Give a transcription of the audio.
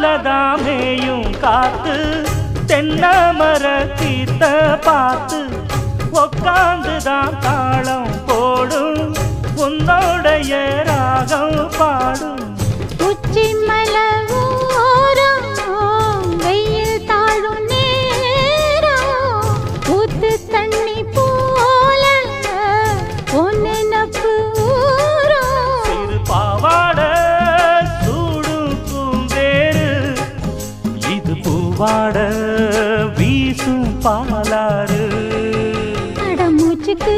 பின்னாலதாமேயும் காத்து தென்னமர கீத்த பார்த்து உக்காந்துதான் தாளம் போடும் உன்னோடைய ராகம் பாடும் உச்சி மலவோரம் வெயில் தாழும் நேரம் ஊத்து தண்ணி போல ஒன்னு நப்பு ஊரும் சிறு பாவாட சூடும் பூந்தேரு இது பூவாட வீசும் பாலாறு மூச்சுக்கு